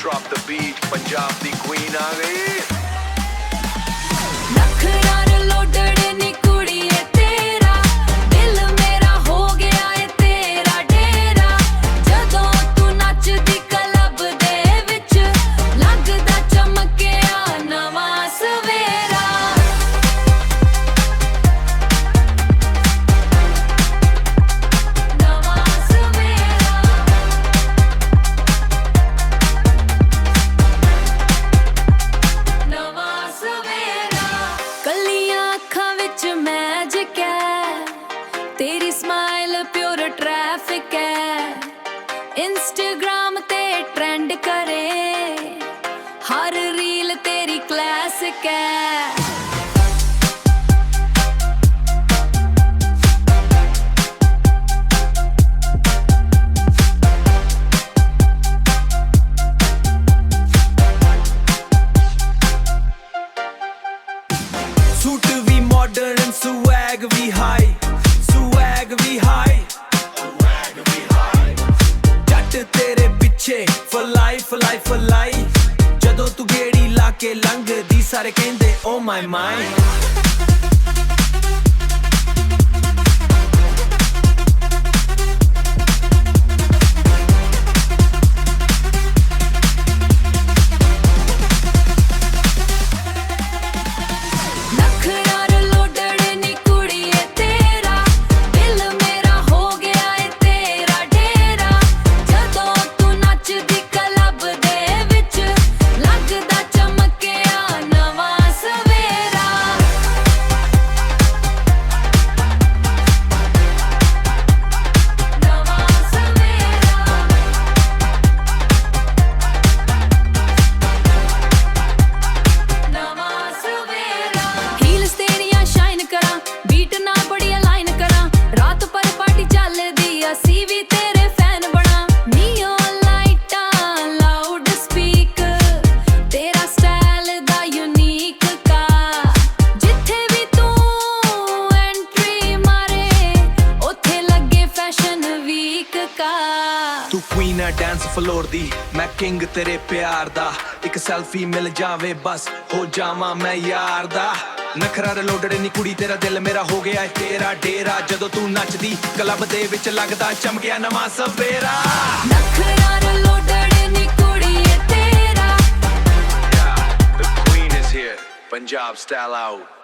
drop the beat, Punjab the queen आ गई। नखरार लोडड़े नी कुड़िए तेरा दिल मेरा हो गया है तेरा डेरा जदों तू नचदी क्लब दे विच लगदा चमकिया नवां सवेरा नवां सवेरा नवां सवेरा कलियां अखां विच मैजिक है तेरी स्माइल प्योर ट्रैफिक है इंस्टाग्राम ते ट्रेंड करे हर रील तेरी क्लासिक है सूट भी मॉडर्न स्वैग भी हाई स्वैग भी हाई जट तेरे पिछे फलाई फलाई फलाई जदों तू गेड़ी लाके लंघदी सारे कहंदे ओ माय माय नखरार लोडड़े नी कुड़िए तेरा दिल मेरा हो गया है तेरा डेरा जदों तू नचदी क्लब दे विच लगदा चमकिया नवां सवेरा नवां सवेरा नवां सवेरा हील्स तेरियां शाइन करा बीट ना बड़ी अलाइन करा रात पर पार्टी चलदी असी भी तेरे फैन बना नियॉन लाइटां लाउड स्पीकर तेरा स्टाइल दा यूनिक का जिथे भी तू एंट्री मारे उथे लगे फैशन वीक का तू क्वीन है डांस फ्लोर दी मैं किंग तेरे प्यार दा एक सेल्फी मिल जावे बस हो जावां मैं यार दा नखरा लोडड़े नी कुड़ी तेरा दिल मेरा हो गया है तेरा डेरा जदों तू नचदी क्लब दे विच लगदा चमकिया नवां सवेरा नखरार लोडड़े नी कुड़िए तेरा The queen is here, Punjab style out।